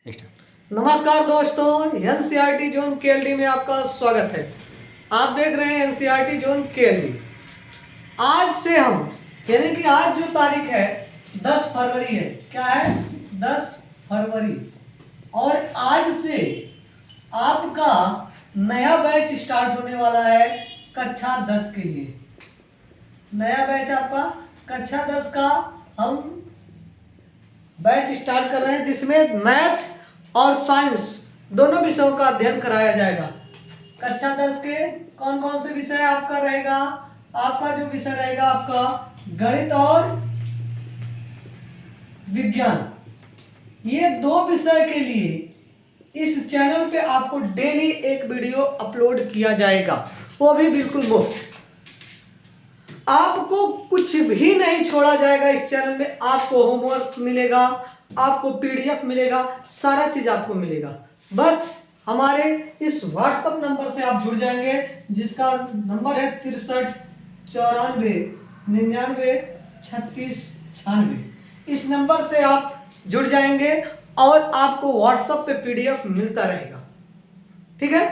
नमस्कार दोस्तों, NCERT zone KLD में आपका स्वागत है। आप देख रहे हैं एनसीईआरटी जोन केएलडी। आज से हम यानी कि आज जो तारीख है 10 फरवरी है। क्या है? 10 फरवरी। और आज से आपका नया बैच स्टार्ट होने वाला है कक्षा 10 के लिए। नया बैच आपका कक्षा 10 का हम बैच स्टार्ट कर रहे हैं, जिसमें मैथ और साइंस दोनों विषयों का अध्ययन कराया जाएगा। कक्षा 10 के कौन कौन से विषय आपका रहेगा? आपका जो विषय रहेगा आपका गणित और विज्ञान। ये दो विषय के लिए इस चैनल पे आपको डेली एक वीडियो अपलोड किया जाएगा, वो भी बिल्कुल मुफ्त। आपको कुछ भी नहीं छोड़ा जाएगा इस चैनल में। आपको होमवर्क मिलेगा, आपको पीडीएफ मिलेगा, सारा चीज आपको मिलेगा। बस हमारे इस व्हाट्सएप नंबर से आप जुड़ जाएंगे, जिसका नंबर है 63 94 99 36 96। इस नंबर से आप जुड़ जाएंगे और आपको व्हाट्सएप पे पीडीएफ मिलता रहेगा, ठीक है?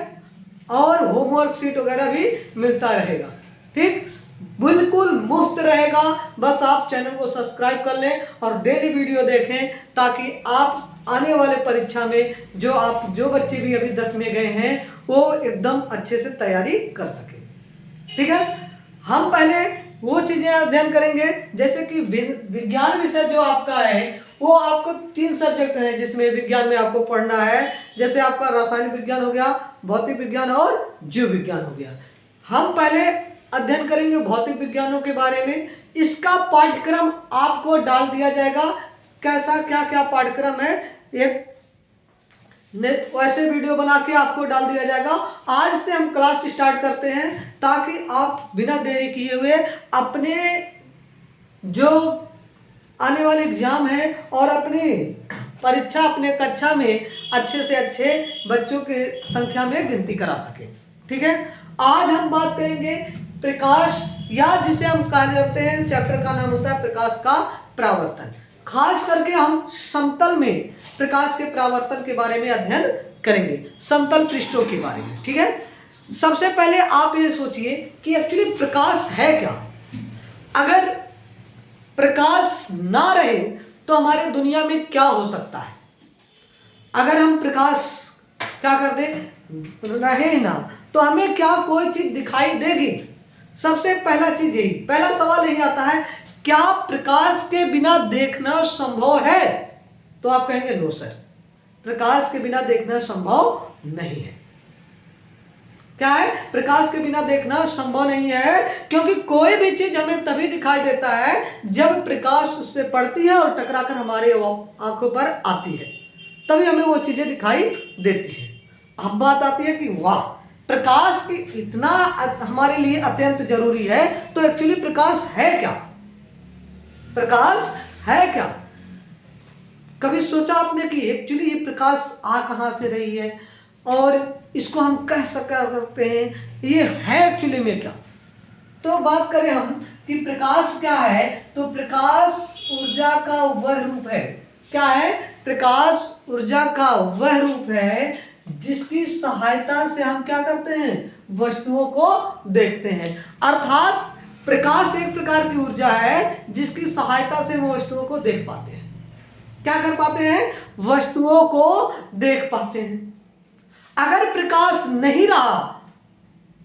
और होमवर्क शीट वगैरह भी मिलता रहेगा, ठीक? बिल्कुल मुफ्त रहेगा। बस आप चैनल को सब्सक्राइब कर लें और डेली वीडियो देखें, ताकि आप आने वाले परीक्षा में जो बच्चे भी अभी 10 में गए हैं वो एकदम अच्छे से तैयारी कर सके, ठीक है? हम पहले वो चीजें अध्ययन करेंगे, जैसे कि विज्ञान विषय जो आपका है वो आपको 3 सब्जेक्ट हैं जिसमें विज्ञान में आपको पढ़ना है। जैसे आपका रासायनिक विज्ञान हो गया, भौतिक विज्ञान और जीव विज्ञान हो गया। हम पहले अध्ययन करेंगे भौतिक विज्ञानों के बारे में। इसका पाठ्यक्रम आपको डाल दिया जाएगा। कैसा क्या क्या पाठ्यक्रम है, एक वैसे वीडियो बना के आपको डाल दिया जाएगा। आज से हम क्लास स्टार्ट करते हैं, ताकि आप बिना देरी किए हुए अपने जो आने वाले एग्जाम है और अपनी परीक्षा अपने कक्षा में अच्छे से अच्छे बच्चों की संख्या में गिनती करा सके, ठीक है? आज हम बात करेंगे प्रकाश, या जिसे हम कहा करते हैं, चैप्टर का नाम होता है प्रकाश का परावर्तन। खास करके हम समतल में प्रकाश के परावर्तन के बारे में अध्ययन करेंगे, समतल पृष्ठों के बारे में, ठीक है? सबसे पहले आप ये सोचिए कि एक्चुअली प्रकाश है क्या। अगर प्रकाश ना रहे तो हमारे दुनिया में क्या हो सकता है? अगर हम प्रकाश क्या कर दे रहे ना, तो हमें क्या कोई चीज दिखाई देगी? सबसे पहला चीज यही, पहला सवाल यही आता है, क्या प्रकाश के बिना देखना संभव है? तो आप कहेंगे नो सर, प्रकाश के बिना देखना संभव नहीं है। क्या है? प्रकाश के बिना देखना संभव नहीं है, क्योंकि कोई भी चीज हमें तभी दिखाई देता है जब प्रकाश उस पर पड़ती है और टकराकर हमारे आंखों पर आती है, तभी हमें वो चीजें दिखाई देती है। अब बात आती है कि वाह, प्रकाश की इतना हमारे लिए अत्यंत जरूरी है, तो एक्चुअली प्रकाश है क्या? प्रकाश है क्या? कभी सोचा आपने कि एक्चुअली ये प्रकाश आ कहां से रही है और इसको हम कह सकते हैं ये है एक्चुअली में क्या? तो बात करें हम कि प्रकाश क्या है, तो प्रकाश ऊर्जा का वह रूप है। क्या है? प्रकाश ऊर्जा का वह रूप है जिसकी सहायता से हम क्या करते हैं? वस्तुओं को देखते हैं। अर्थात प्रकाश एक प्रकार की ऊर्जा है जिसकी सहायता से हम वस्तुओं को देख पाते हैं। क्या कर पाते हैं? वस्तुओं को देख पाते हैं। अगर प्रकाश नहीं रहा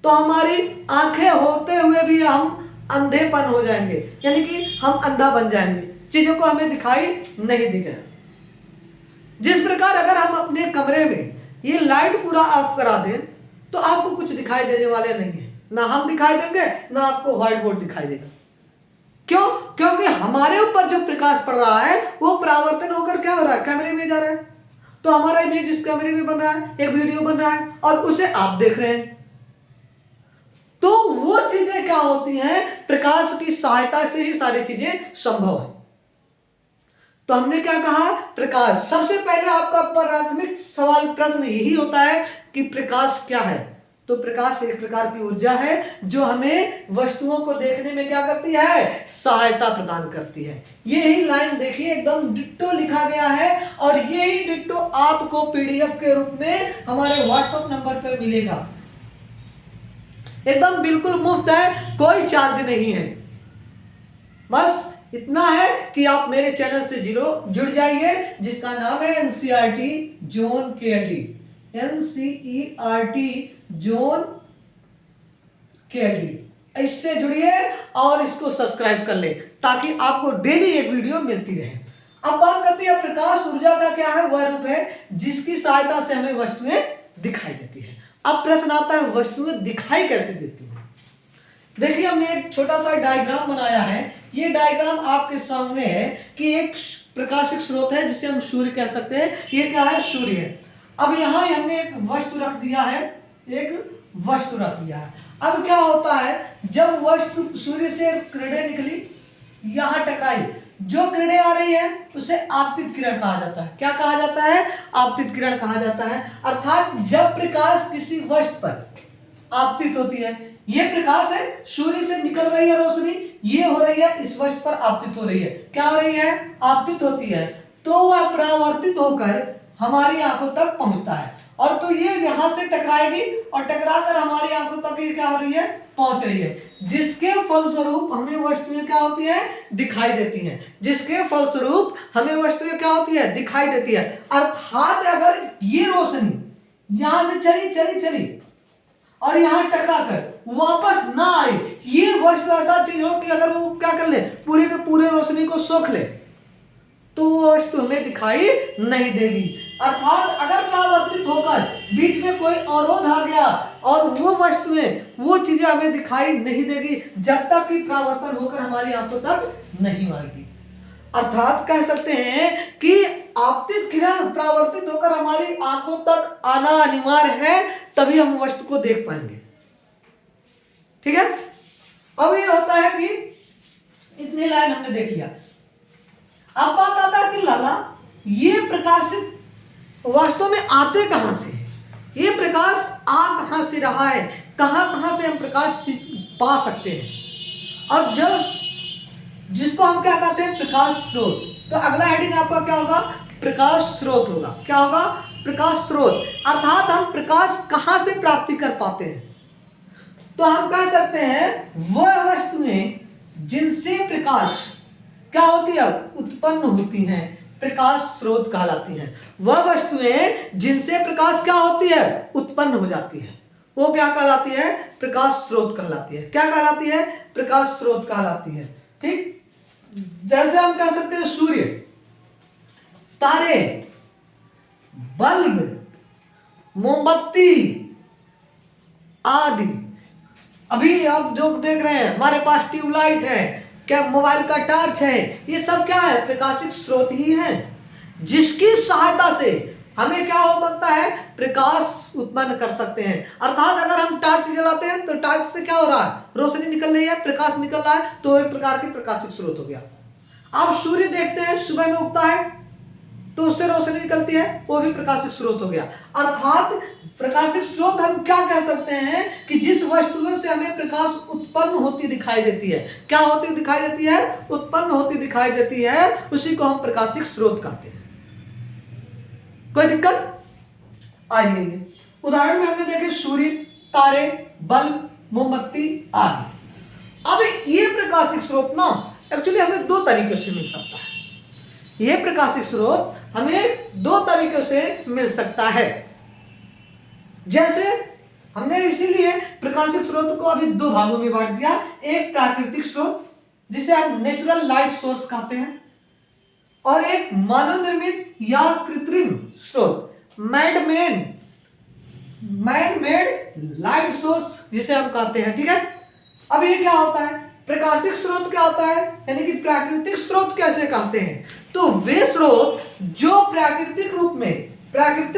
तो हमारी आंखें होते हुए भी हम अंधेपन हो जाएंगे, यानी कि हम अंधा बन जाएंगे, चीजों को हमें दिखाई नहीं देगा। जिस प्रकार अगर हम अपने कमरे में ये लाइट पूरा ऑफ करा दें तो आपको कुछ दिखाई देने वाले नहीं है, ना हम दिखाई देंगे ना आपको व्हाइट बोर्ड दिखाई देगा। क्यों? क्योंकि हमारे ऊपर जो प्रकाश पड़ रहा है वो परावर्तन होकर क्या हो रहा है? कैमरे में जा रहा है। तो हमारा इमेज उस कैमरे में बन रहा है, एक वीडियो बन रहा है और उसे आप देख रहे हैं। तो वो चीजें क्या होती हैं? प्रकाश की सहायता से ही सारी चीजें संभव है। तो हमने क्या कहा? प्रकाश। सबसे पहले आपका प्राथमिक सवाल प्रश्न यही होता है कि प्रकाश क्या है? तो प्रकाश एक प्रकार की ऊर्जा है जो हमें वस्तुओं को देखने में क्या करती है, सहायता प्रदान करती है। यही लाइन देखिए एकदम डिट्टो लिखा गया है और यही डिट्टो आपको पीडीएफ के रूप में हमारे व्हाट्सएप नंबर पर मिलेगा। एकदम बिल्कुल मुफ्त है, कोई चार्ज नहीं है। बस इतना है कि आप मेरे चैनल से जुड़ जाइए जिसका नाम है NCERT zone KLD, NCERT zone KLD. इससे जुड़िए और इसको सब्सक्राइब कर ले ताकि आपको डेली एक वीडियो मिलती रहे। अब बात करते हैं प्रकाश ऊर्जा का क्या है, वह रूप है जिसकी सहायता से हमें वस्तुएं दिखाई देती है। अब प्रश्न आता है वस्तुएं दिखाई कैसे देती हैं। देखिए हमने एक छोटा सा डायग्राम बनाया है। ये डायग्राम आपके सामने है कि एक प्रकाशिक स्रोत है जिसे हम सूर्य कह सकते हैं। ये क्या है, सूर्य है। अब यहाँ हमने एक वस्तु रख दिया है, एक वस्तु रख दिया है। अब क्या होता है, जब वस्तु सूर्य से किरणें निकली, यहाँ टकराई, जो किरणें आ रही है उसे आपतित किरण कहा जाता है। क्या कहा जाता है, आपतित किरण कहा जाता है। अर्थात जब प्रकाश किसी वस्तु पर आपतित होती है, ये प्रकाश है, सूर्य से निकल रही है रोशनी, ये हो रही है इस वस्तु पर आपतित हो रही है। क्या हो रही है, आपतित होती है, तो वह परावर्तित होकर हमारी आंखों तक पहुंचता है और तो ये यहां से टकराएगी और टकराकर हमारी आंखों तक ये क्या हो रही है, पहुंच रही है, जिसके फलस्वरूप हमें वस्तुएं क्या होती है, दिखाई देती हैं। जिसके फलस्वरूप हमें वस्तुएं क्या होती है, दिखाई देती है। अर्थात अगर ये रोशनी यहां से चली और यहां टकरा कर वापस ना आए, ये वस्तु ऐसा चीज हो कि अगर वो क्या कर ले, पूरे के पूरे रोशनी को सोख ले, तो वो वस्तु हमें दिखाई नहीं देगी। अर्थात अगर परावर्तित होकर बीच में कोई अवरोध आ गया और वो वस्तुएं, वो चीजें हमें दिखाई नहीं देगी जब तक कि परावर्तन होकर हमारी आंखों तक नहीं आएगी। अर्थात कह सकते हैं कि आपतित किरण परावर्तित होकर हमारी आंखों तक आना अनिवार्य है, तभी हम वस्तु को देख पाएंगे। ठीक है। अब ये होता है कि इतनी लाइन हमने देख लिया। अब बात आता है कि लाला ये प्रकाशित वास्तव में आते कहां से, ये प्रकाश आ कहां से रहा है, कहां से हम प्रकाश पा सकते हैं। अब जब जिसको हम क्या कहते हैं, प्रकाश स्रोत, तो अगला हेडिंग आपका क्या होगा, प्रकाश स्रोत होगा। क्या होगा, प्रकाश स्रोत। अर्थात हम प्रकाश कहां से प्राप्ति कर पाते हैं, तो हम कह सकते हैं वह वस्तुएं जिनसे प्रकाश क्या होती है, उत्पन्न होती हैं, प्रकाश स्रोत कहलाती हैं। वह वस्तुएं जिनसे प्रकाश क्या होती है, उत्पन्न हो जाती है, वो क्या कहलाती है, प्रकाश स्रोत कहलाती है। क्या कहलाती है, प्रकाश स्रोत कहलाती है। ठीक, जैसे हम कह सकते हैं सूर्य, तारे, बल्ब, मोमबत्ती आदि। अभी आप जो देख रहे हैं हमारे पास ट्यूबलाइट है, क्या मोबाइल का टॉर्च है, ये सब क्या है, प्रकाशिक स्रोत ही है, जिसकी सहायता से हमें क्या हो सकता है, प्रकाश उत्पन्न कर सकते हैं। अर्थात अगर हम टॉर्च जलाते हैं तो टॉर्च से क्या हो रहा है, रोशनी निकल रही है, प्रकाश निकल रहा है, तो एक प्रकार की प्रकाशिक स्रोत हो गया। आप सूर्य देखते हैं, सुबह में उगता है तो उससे रोशनी निकलती है, वो भी प्रकाशिक स्रोत हो गया। अर्थात प्रकाशिक स्रोत हम क्या कह सकते हैं कि जिस वस्तुओं से हमें प्रकाश उत्पन्न होती दिखाई देती है, क्या होती दिखाई देती है, उत्पन्न होती दिखाई देती है, उसी को हम प्रकाशिक स्रोत कहते हैं। कोई दिक्कत? आइए उदाहरण में हमने देखे सूर्य, तारे, बल्ब, मोमबत्ती आदि। अब ये प्रकाशिक स्रोत ना एक्चुअली हमें दो तरीके से मिल सकता है। ये प्रकाशिक स्रोत हमें दो तरीके से मिल सकता है। जैसे हमने इसीलिए प्रकाशिक स्रोत को अभी दो भागों में बांट दिया। एक प्राकृतिक स्रोत जिसे हम नेचुरल लाइट सोर्स कहते हैं, और एक मानव निर्मित या कृत्रिम स्रोत, मैन मेड लाइट सोर्स जिसे हम कहते हैं। ठीक है। अब ये क्या होता है, प्रकाशिक स्रोत क्या होता है, यानी कि प्राकृतिक स्रोत कैसे कहते हैं, तो वे स्रोत जो प्राकृतिक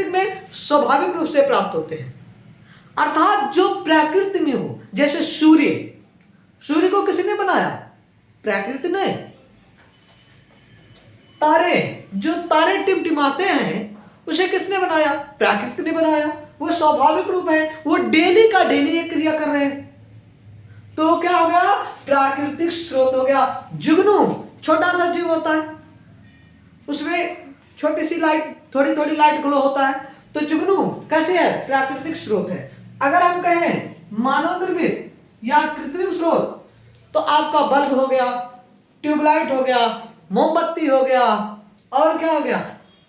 में स्वाभाविक रूप से प्राप्त होते हैं। अर्थात जो प्रकृति में हो, जैसे सूर्य को किसने बनाया, प्रकृति ने। तारे, जो तारे टिमटिमाते हैं उसे किसने बनाया? प्रकृति ने बनाया। वो स्वाभाविक रूप है, वो डेली का डेली ये क्रिया कर रहे हैं। तो क्या हो गया? प्राकृतिक स्रोत हो गया। जुगनू छोटा सा जीव होता है, उसमें छोटी सी लाइट, थोड़ी थोड़ी लाइट ग्लो होता है। तो जुगनू कैसे है? प्राकृतिक स्रोत है। अगर हम कहें मानव निर्मित या कृत्रिम स्रोत, तो आपका बल्ब हो गया, ट्यूबलाइट हो गया, मोमबत्ती हो गया, और क्या हो गया?